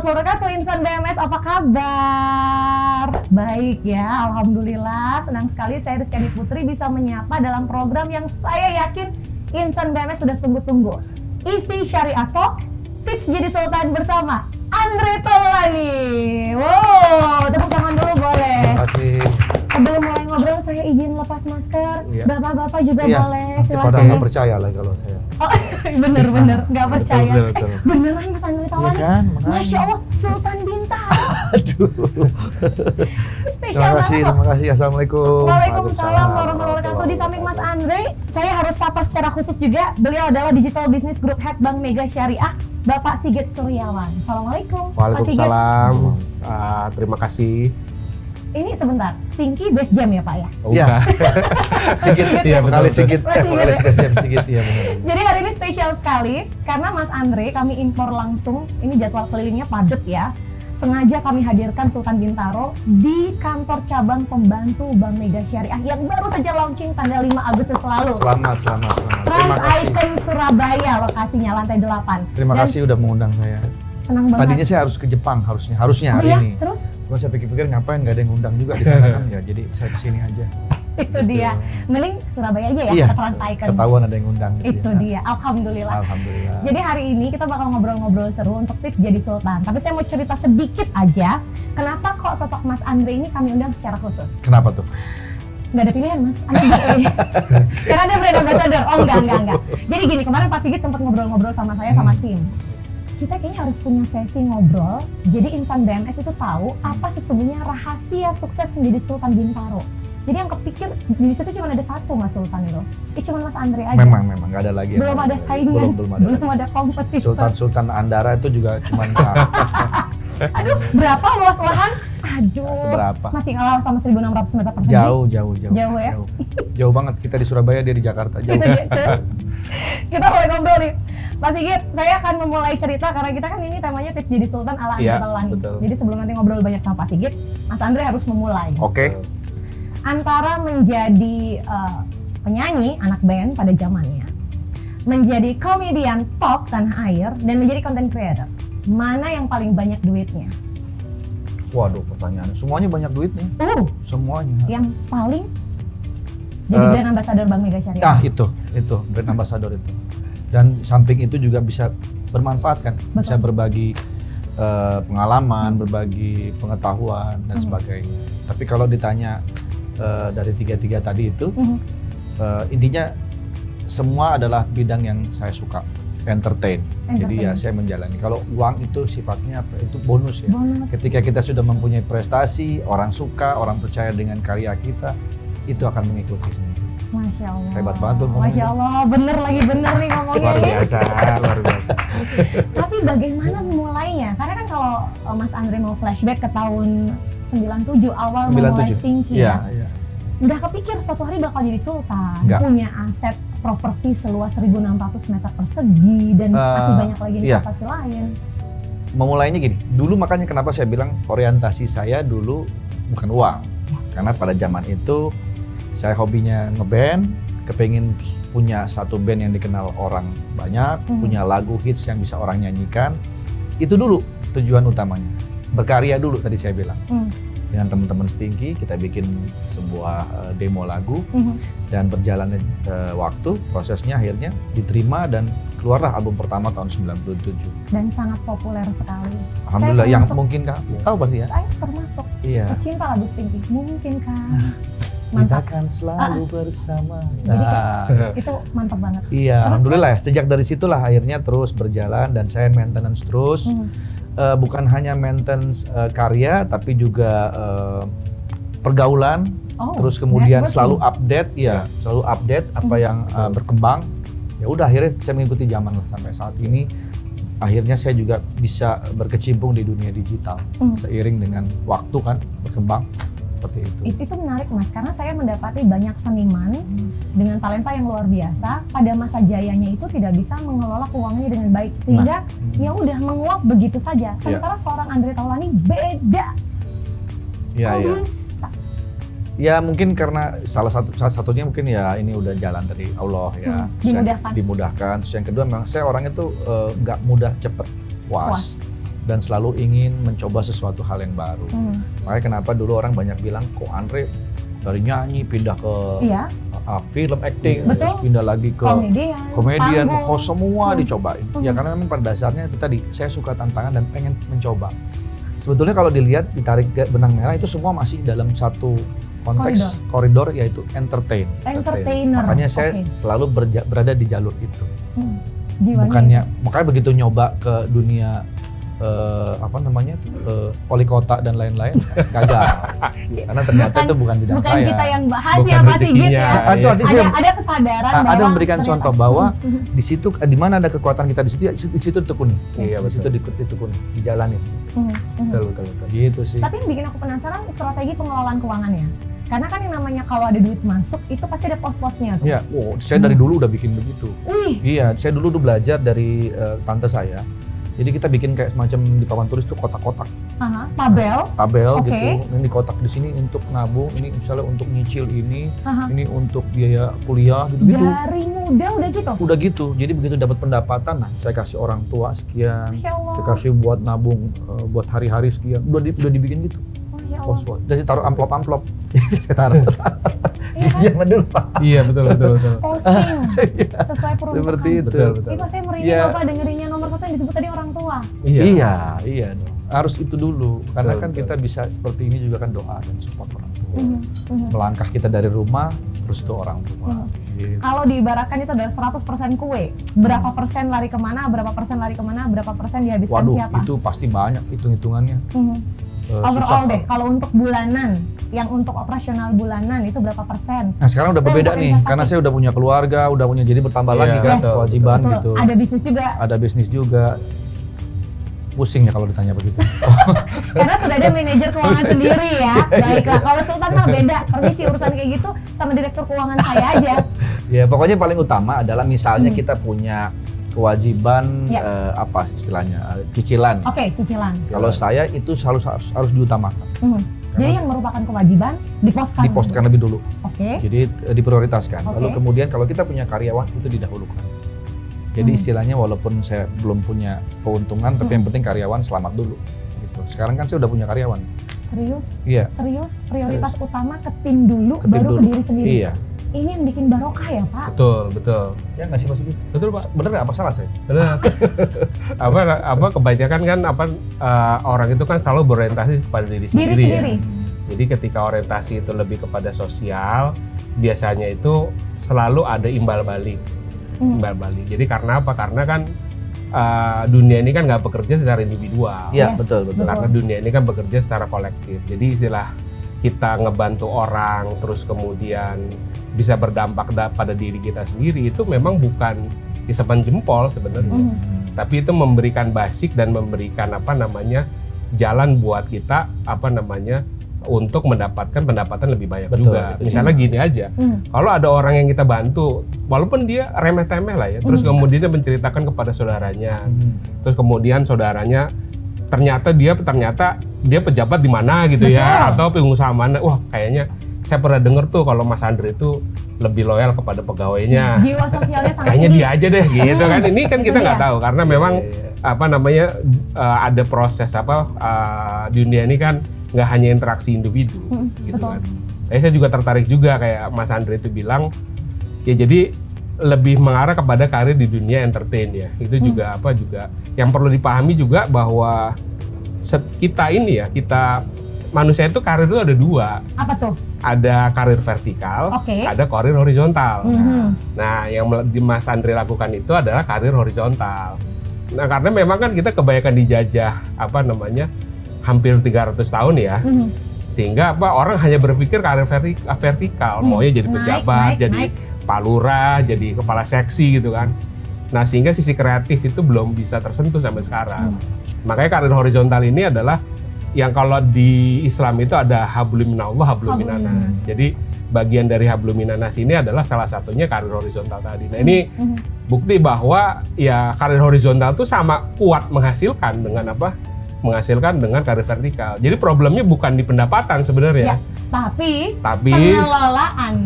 wabarakatuh, Insan BMS, apa kabar? Baik ya, alhamdulillah. Senang sekali saya Rizkyani Putri bisa menyapa dalam program yang saya yakin Insan BMS sudah tunggu-tunggu. Isi Syariah Talk, tips jadi sultan bersama Andre Taulani. Wow, tepuk tangan dulu boleh. Terima kasih. Sebelum mulai ngobrol, saya izin lepas masker. Iya. Bapak-bapak juga boleh, Nanti pada silahkan. nggak percaya lah kalau saya. Oh, bener-bener nggak percaya. Betul. Beneran Mas Andre Taulani. Iya kan, makanya. Masya Allah, Sultan Bintang. Aduh. Spesial banget. Terima kasih. Assalamualaikum. Waalaikumsalam warahmatullahi wabarakatuh. Di samping Mas Andre, saya harus sapa secara khusus juga. Beliau adalah Digital Business Group Head Bank Mega Syariah, Bapak Sigit Suryawan. Assalamualaikum. Pak Sigit. Waalaikumsalam. Terima kasih. Ini sebentar, Stinky Best Jam ya Pak ya? Iya. Sigit, Iya, betul, vokalis Sigit, betul. vokalis Sigit, iya benar. Jadi hari ini spesial sekali karena Mas Andre kami impor langsung. Ini jadwal kelilingnya padat ya. Sengaja kami hadirkan Sultan Bintaro di kantor cabang pembantu Bank Mega Syariah yang baru saja launching tanggal 5 Agustus lalu. Selamat. Terima Trans kasih. Icon Surabaya lokasinya lantai 8. Terima Dan kasih udah mengundang saya. Senang banget. Tadinya saya harus ke Jepang harusnya Oh hari iya, ini. terus Cuma saya pikir-pikir ngapain nggak ada yang ngundang juga di sana kan ya. Jadi saya kesini aja. itu dia. Mending Surabaya aja ya, Iya. ke Trans Icon. Ketahuan ada yang ngundang. gitu Itu ya. dia, alhamdulillah. Alhamdulillah. Jadi hari ini kita bakal ngobrol-ngobrol seru untuk tips jadi sultan. Tapi saya mau cerita sedikit aja, kenapa kok sosok Mas Andre ini kami undang secara khusus. Kenapa tuh? Nggak ada pilihan Mas, Anda pilih. Karena ada brand ambassador. Oh enggak. Jadi gini, kemarin Pak Sigit sempat ngobrol-ngobrol sama saya sama tim. Kita kayaknya harus punya sesi ngobrol, jadi Insan BMS itu tahu apa sesungguhnya rahasia sukses menjadi Sultan Bintaro. Jadi yang kepikir di situ cuma ada satu Mas Sultan itu cuma Mas Andre aja. Memang nggak ada lagi. Belum ada saingan, belum ada kompetitor. Sultan Andara itu juga cuma Aduh, berapa luas lahan? Aduh, seberapa? masih kalah sama 1.600 meter persegi. Jauh ya? Jauh banget. Kita di Surabaya, dia di Jakarta. Jauh. Gitu ya. Kita mulai ngobrol nih. Pak Sigit, saya akan memulai cerita karena kita kan ini temanya tips jadi sultan ala Andre Taulani. Betul. Jadi sebelum nanti ngobrol banyak sama Pak Sigit, Mas Andre harus memulai. Oke. Antara menjadi penyanyi anak band pada zamannya, menjadi komedian top tanah air, dan menjadi content creator, mana yang paling banyak duitnya? Waduh, pertanyaan. Semuanya banyak duit nih. Semuanya. Yang paling jadi brand ambassador Bank Mega Syariah. Ah, itu brand ambassador itu. Dan samping itu juga bisa bermanfaat kan, bisa berbagi pengalaman, berbagi pengetahuan dan sebagainya. Tapi kalau ditanya dari tiga tadi itu, intinya semua adalah bidang yang saya suka, entertain. Jadi ya saya menjalani. Kalau uang itu sifatnya apa? Itu bonus ya. Ketika kita sudah mempunyai prestasi, orang suka, orang percaya dengan karya kita, itu akan mengikuti sendiri. Masya Allah. Hebat banget tuh ngomongnya. Masya Allah, bener nih ngomongnya. Luar biasa. Tapi bagaimana memulainya? Karena kan kalau Mas Andre mau flashback ke tahun 97 awal memulai Stinky ya. Nggak kepikir suatu hari bakal jadi sultan, punya aset properti seluas 1.600 meter persegi dan masih banyak lagi investasi lain. Memulainya gini, dulu makanya kenapa saya bilang orientasi saya dulu bukan uang. Karena pada zaman itu saya hobinya ngeband, kepengin punya satu band yang dikenal orang banyak, punya lagu hits yang bisa orang nyanyikan. Itu dulu tujuan utamanya. Berkarya dulu tadi saya bilang. Dengan teman-teman Stinky kita bikin sebuah demo lagu dan berjalannya waktu, prosesnya akhirnya diterima dan keluarlah album pertama tahun 97. Dan sangat populer sekali. Alhamdulillah, yang mungkin kah? Tahu pasti ya? Saya termasuk pecinta lagu Stinky. Mungkin kah? Kita akan selalu bersama. Jadi itu mantap banget. Iya, alhamdulillah. Sejak dari situlah akhirnya terus berjalan dan saya maintenance terus. Bukan hanya maintenance karya, tapi juga pergaulan. Terus kemudian selalu update, selalu update apa yang berkembang. Ya udah akhirnya saya mengikuti zaman lah sampai saat ini. Akhirnya saya juga bisa berkecimpung di dunia digital seiring dengan waktu kan berkembang. Itu menarik Mas, karena saya mendapati banyak seniman dengan talenta yang luar biasa pada masa jayanya itu tidak bisa mengelola keuangannya dengan baik sehingga ya udah menguap begitu saja. Sementara seorang Andre Taulani beda. Bisa? Ya mungkin karena salah satunya mungkin ya ini udah jalan dari Allah ya. Dimudahkan. Dimudahkan. Terus yang kedua memang saya orangnya tuh nggak mudah cepet puas. dan selalu ingin mencoba sesuatu hal yang baru. Makanya kenapa dulu orang banyak bilang, kok Andre dari nyanyi pindah ke film acting, pindah lagi ke komedian, host, semua dicobain. Ya karena memang pada dasarnya itu tadi, saya suka tantangan dan pengen mencoba. Sebetulnya kalau dilihat, ditarik benang merah itu semua masih dalam satu konteks koridor yaitu entertainer. Makanya saya selalu berada di jalur itu. Bukannya, makanya begitu nyoba ke dunia wali kota dan lain-lain, gagal. Karena ternyata itu bukan bidang saya. Bukan kita yang bahas ya Pak Sigit ya. Ada kesadaran bahwa ada memberikan contoh bahwa di situ, di mana ada kekuatan kita di situ ditekuni. Iya, di situ ditekuni, dijalanin. Betul. Gitu sih. Tapi yang bikin aku penasaran strategi pengelolaan keuangannya. Karena kan yang namanya kalau ada duit masuk itu pasti ada pos-posnya tuh. Iya, saya dari dulu udah bikin begitu. Iya, saya dulu belajar dari tante saya. Jadi kita bikin kayak semacam di papan tulis tuh kotak-kotak. Tabel gitu. Ini kotak di sini untuk nabung, ini misalnya untuk nyicil ini untuk biaya kuliah gitu-gitu. Dari muda udah gitu? Udah gitu. Jadi begitu dapat pendapatan, nah saya kasih orang tua sekian, saya kasih buat nabung buat hari-hari sekian. Udah dibikin gitu. Pos-pos. Jadi taruh amplop. Saya taruh. Zaman dulu Pak. Iya betul. Posting sesuai peruntukan. Seperti itu. Betul. Itu saya merinding Bapak dengerinnya nomor satu yang disebut tadi orang tua. Iya dong. Harus itu dulu. Karena kan kita bisa seperti ini juga kan doa dan support orang tua. Melangkah kita dari rumah, restu orang tua. Gitu. Kalau diibaratkan itu adalah 100% kue, berapa persen lari kemana, berapa persen dihabiskan siapa? Itu pasti banyak hitung-hitungannya. Overall deh, kalau untuk bulanan, yang untuk operasional bulanan itu berapa persen? Nah sekarang udah berbeda nih, karena saya udah punya keluarga, udah punya, jadi bertambah lagi kan kewajiban gitu. Ada bisnis juga. Pusing ya kalau ditanya begitu. Karena sudah ada manajer keuangan sendiri ya. Baiklah, kalau Sultan mah beda. Permisi urusan kayak gitu sama direktur keuangan saya aja. Ya pokoknya paling utama adalah misalnya kita punya kewajiban apa istilahnya, cicilan. Cicilan. Kalau saya itu harus diutamakan. Jadi yang merupakan kewajiban diposkan lebih dulu. Jadi diprioritaskan. Lalu kemudian kalau kita punya karyawan itu didahulukan. Jadi istilahnya walaupun saya belum punya keuntungan, tapi yang penting karyawan selamat dulu. Gitu. Sekarang kan saya udah punya karyawan. Serius? Iya. Serius? Prioritas utama ke tim dulu, baru ke diri sendiri. Iya. Ini yang bikin barokah ya Pak? Betul. Ya nggak sih Pak Sigit? Betul Pak. Bener nggak? Apa salah saya? Bener. Kebanyakan kan orang itu kan selalu berorientasi kepada diri sendiri. Ya. Jadi ketika orientasi itu lebih kepada sosial, biasanya itu selalu ada imbal balik. Jadi karena apa? Karena kan dunia ini kan nggak bekerja secara individual. Iya, betul. Karena dunia ini kan bekerja secara kolektif. Jadi istilah kita ngebantu orang, terus kemudian bisa berdampak pada diri kita sendiri, itu memang bukan isapan jempol sebenarnya. Tapi itu memberikan basic dan memberikan jalan buat kita untuk mendapatkan pendapatan lebih banyak juga. Misalnya gini aja, kalau ada orang yang kita bantu, walaupun dia remeh-temeh lah ya, terus kemudian dia menceritakan kepada saudaranya, terus kemudian saudaranya ternyata dia pejabat di mana gitu ya, atau pengusaha mana, wah kayaknya saya pernah dengar tuh kalau Mas Andre itu lebih loyal kepada pegawainya. Jiwa sosialnya sangat kayaknya dia aja deh gitu kan. Ini kan kita nggak tahu karena memang ada proses dunia ini kan nggak hanya interaksi individu gitu kan. Saya juga tertarik juga kayak Mas Andre itu bilang ya, jadi lebih mengarah kepada karir di dunia entertain ya. Itu juga yang perlu dipahami juga bahwa kita manusia itu karir itu ada dua. Apa tuh? Ada karir vertikal, ada karir horizontal. Nah, yang di Mas Andre lakukan itu adalah karir horizontal. Nah, karena memang kan kita kebanyakan dijajah hampir 300 tahun ya. Sehingga orang hanya berpikir karir vertikal, maunya jadi pejabat, jadi Pak Lurah, jadi kepala seksi gitu kan. Nah, sehingga sisi kreatif itu belum bisa tersentuh sampai sekarang. Makanya karir horizontal ini adalah yang kalau di Islam itu ada hablum minallah, hablum minanas. Jadi bagian dari hablum minanas ini adalah salah satunya karir horizontal tadi. Nah, ini bukti bahwa ya karir horizontal itu sama kuat menghasilkan dengan karir vertikal. Jadi problemnya bukan di pendapatan sebenarnya. Tapi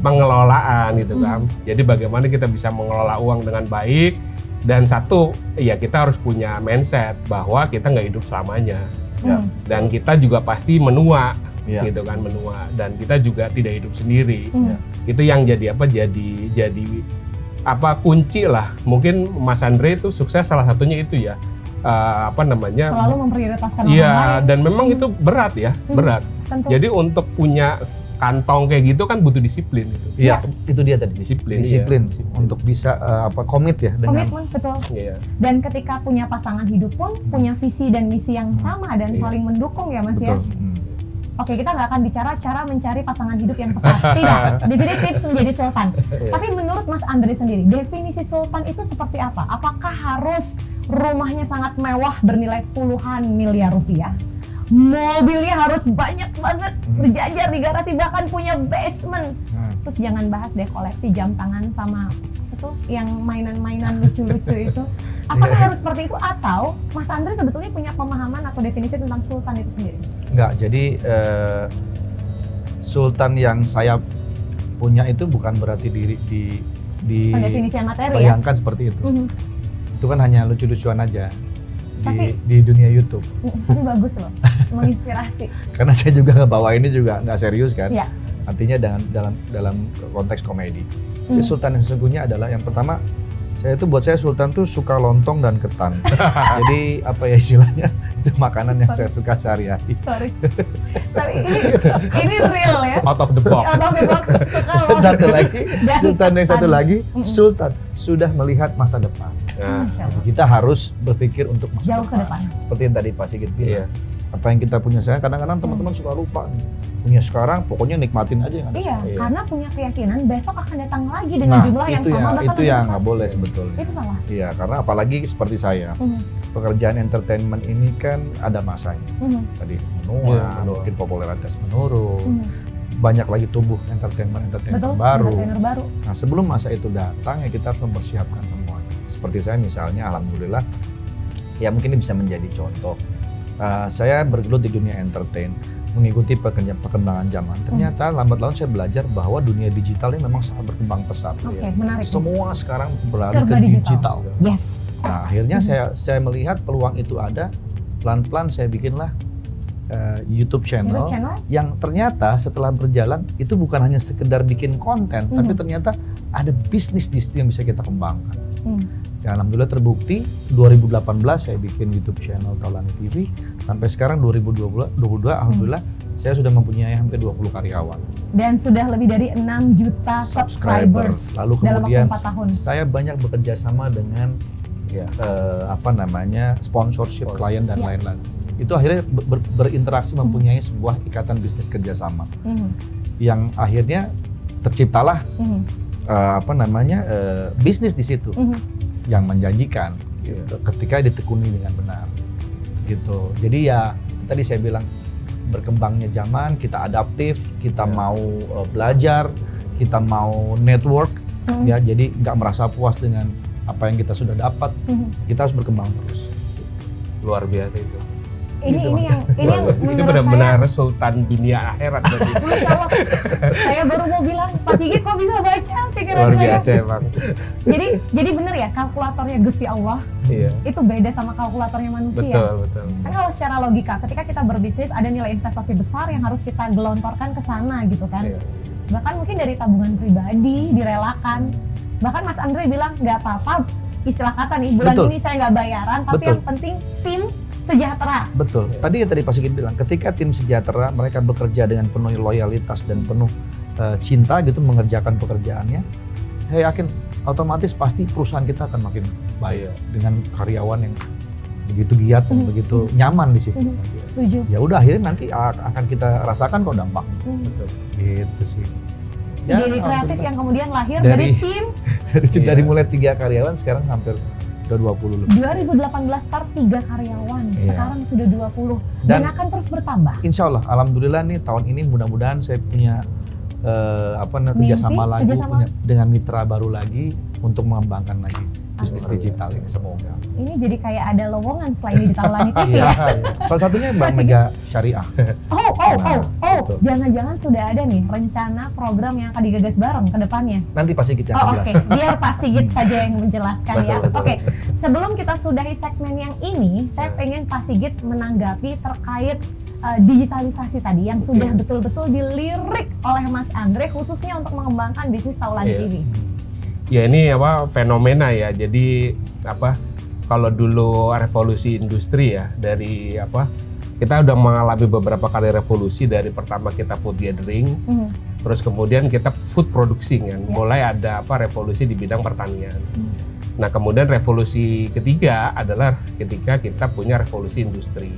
pengelolaan gitu kan. Jadi bagaimana kita bisa mengelola uang dengan baik, Dan satu, ya kita harus punya mindset bahwa kita nggak hidup selamanya. Dan kita juga pasti menua, gitu kan, menua. Dan kita juga tidak hidup sendiri. Itu yang jadi kunci lah. Mungkin Mas Andre itu sukses salah satunya itu ya. Selalu memprioritaskan orang lain. Dan memang itu berat ya, berat. Tentu. Jadi untuk punya kantong kayak gitu kan butuh disiplin gitu. Iya, itu dia tadi disiplin untuk bisa komit ya dengan komitmen, betul. Dan ketika punya pasangan hidup pun punya visi dan misi yang sama dan saling mendukung ya Mas ya. Oke, kita nggak akan bicara cara mencari pasangan hidup yang tepat. Tidak, di sini tips menjadi sultan. Tapi menurut Mas Andre sendiri, definisi sultan itu seperti apa? Apakah harus rumahnya sangat mewah bernilai puluhan miliar rupiah? Mobilnya harus banyak banget, berjajar di garasi, bahkan punya basement. Terus jangan bahas deh koleksi jam tangan sama itu yang mainan-mainan lucu-lucu itu. Apakah harus seperti itu atau Mas Andre sebetulnya punya pemahaman atau definisi tentang sultan itu sendiri? Enggak, jadi sultan yang saya punya itu bukan berarti di pendefinisian materi bayangkan ya? Seperti itu. Itu kan hanya lucu-lucuan aja. Tapi, di dunia YouTube. Tapi bagus loh, menginspirasi. Karena saya juga ngebawa ini juga nggak serius kan. Ya. Artinya dalam konteks komedi. Jadi sultan yang sesungguhnya adalah yang pertama, buat saya sultan tuh suka lontong dan ketan. Jadi apa ya istilahnya, itu makanan yang saya suka sehari-hari. Sorry. Tapi ini real ya. Out of the box. Out of the box. Dan satu lagi, sultan yang satu lagi, sultan sudah melihat masa depan. Kita harus berpikir untuk masa jauh ke depan. Seperti yang tadi Pak Sigit bilang. Apa yang kita punya sekarang, kadang-kadang teman-teman suka lupa. Punya sekarang, pokoknya nikmatin aja yang ada. Iya, karena punya keyakinan besok akan datang lagi dengan jumlah yang sama. Itu yang nggak boleh sebetulnya. Itu salah. Iya, karena apalagi seperti saya, pekerjaan entertainment ini kan ada masanya. Tadi menua, mungkin popularitas menurun. Banyak lagi tumbuh entertainment baru. Nah, sebelum masa itu datang ya kita harus mempersiapkan semua. Seperti saya misalnya, alhamdulillah, ya mungkin ini bisa menjadi contoh. Saya bergelut di dunia entertain, mengikuti perkembangan zaman. Ternyata lambat laun saya belajar bahwa dunia digital ini memang sangat berkembang pesat. Menarik. Semua sekarang beralih ke digital. Yes. Nah, akhirnya saya melihat peluang itu ada. Pelan-pelan saya bikinlah YouTube channel yang ternyata setelah berjalan itu bukan hanya sekedar bikin konten, tapi ternyata ada bisnis di situ yang bisa kita kembangkan. Dan alhamdulillah terbukti 2018 saya bikin YouTube channel Taulani TV, sampai sekarang 2022 alhamdulillah saya sudah mempunyai hampir 20 karyawan. Dan sudah lebih dari 6 juta subscribers. Lalu dalam kemudian waktu 4 tahun. Saya banyak bekerja sama dengan sponsorship klien dan lain-lain. Itu akhirnya berinteraksi mempunyai sebuah ikatan bisnis kerjasama yang akhirnya terciptalah bisnis di situ yang menjanjikan gitu, ketika ditekuni dengan benar gitu. Jadi ya tadi saya bilang berkembangnya zaman, kita adaptif, kita mau belajar, kita mau network ya, jadi nggak merasa puas dengan apa yang kita sudah dapat, kita harus berkembang terus. Luar biasa itu. Ini benar-benar sultan dunia akhirat berarti. Masya Allah. Saya baru mau bilang, Pak Sigit kok bisa baca pikiran luar biasa emang. Jadi benar ya, kalkulatornya Gusti Allah itu beda sama kalkulatornya manusia. Betul. Kan kalau secara logika, ketika kita berbisnis ada nilai investasi besar yang harus kita gelontorkan ke sana gitu kan. Bahkan mungkin dari tabungan pribadi direlakan. Bahkan Mas Andre bilang nggak apa-apa, istilah kata nih, bulan ini saya nggak bayaran, tapi yang penting tim sejahtera. Betul. Tadi Pak Sigit bilang, ketika tim sejahtera, mereka bekerja dengan penuh loyalitas dan penuh cinta gitu mengerjakan pekerjaannya, saya yakin otomatis pasti perusahaan kita akan makin baik dengan karyawan yang begitu giat dan begitu nyaman di situ. Setuju. Ya udah, akhirnya nanti akan kita rasakan kok dampaknya. Gitu sih. Ya, ide kreatif yang kemudian lahir dari tim. Dari mulai 3 karyawan sekarang hampir udah 20 lebih. 2018 start 3 karyawan, sekarang sudah 20 dan akan terus bertambah. Insya Allah, alhamdulillah nih tahun ini mudah-mudahan saya punya kerjasama lagi dengan mitra baru lagi untuk mengembangkan lagi bisnis digital ini semoga. Ini jadi kayak ada lowongan selain di Taulani TV ya. Salah satunya Bank Mega Syariah. Jangan-jangan sudah ada nih rencana program yang akan digagas bareng ke depannya. Nanti Pak Sigit yang Oke. Biar Pak Sigit saja yang menjelaskan ya. Oke. Sebelum kita sudahi segmen yang ini, saya pengen Pak Sigit menanggapi terkait digitalisasi tadi yang sudah betul-betul dilirik oleh Mas Andre khususnya untuk mengembangkan bisnis Taulani TV. Ya ini fenomena ya. Jadi kalau dulu revolusi industri ya dari kita udah mengalami beberapa kali revolusi. Dari pertama kita food gathering, terus kemudian kita food producing kan. Mulai ada revolusi di bidang pertanian. Nah kemudian revolusi ketiga adalah ketika kita punya revolusi industri.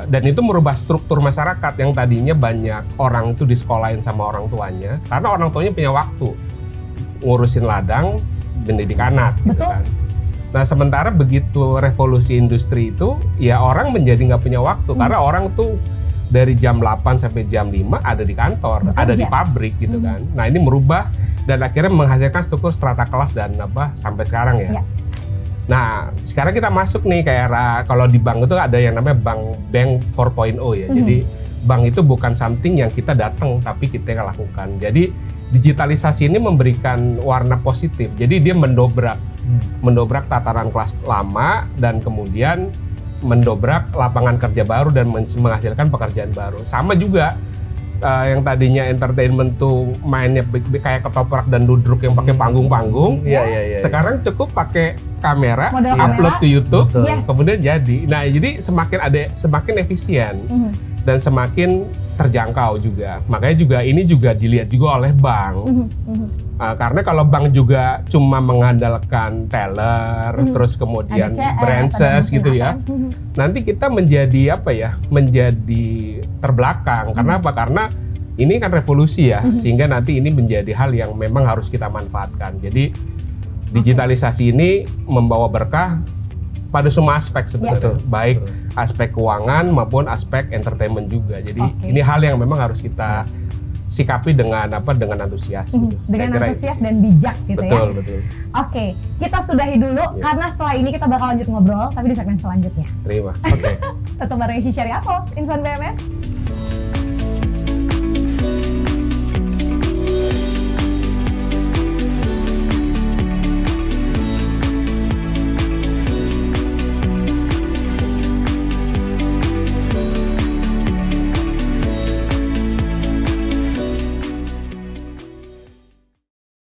Dan itu merubah struktur masyarakat yang tadinya banyak orang itu disekolahin sama orang tuanya karena orang tuanya punya waktu ngurusin ladang, mendidik anak gitu kan. Nah sementara begitu revolusi industri itu ya orang menjadi nggak punya waktu karena orang tuh dari jam 8 sampai jam 5 ada di kantor, ada di pabrik gitu kan. Nah ini merubah dan akhirnya menghasilkan struktur strata kelas dan sampai sekarang ya. Nah, sekarang kita masuk nih ke era kalau di bank itu ada yang namanya bank 4.0 ya. Jadi bank itu bukan something yang kita datang tapi kita yang lakukan. Jadi digitalisasi ini memberikan warna positif. Jadi dia mendobrak tatanan kelas lama dan kemudian mendobrak lapangan kerja baru dan menghasilkan pekerjaan baru. Sama juga yang tadinya entertainment tuh mainnya kayak ketoprak dan duduk yang pakai panggung-panggung, sekarang cukup pakai kamera, upload ke YouTube, kemudian jadi. Nah jadi semakin efisien dan semakin terjangkau juga. Makanya juga ini juga dilihat juga oleh bank. Karena kalau bank juga cuma mengandalkan teller, terus kemudian branches gitu ya, nanti kita menjadi menjadi terbelakang. Karena apa? Karena ini kan revolusi ya, sehingga nanti ini menjadi hal yang memang harus kita manfaatkan. Jadi digitalisasi ini membawa berkah pada semua aspek sebenarnya, baik aspek keuangan maupun aspek entertainment juga. Jadi ini hal yang memang harus kita sikapi dengan antusias. Dengan antusias dan bijak gitu betul, ya. Betul. Oke, kita sudahi dulu karena setelah ini kita bakal lanjut ngobrol tapi di segmen selanjutnya. Terima kasih. Tetap bareng Syariah Talk, Insan BMS.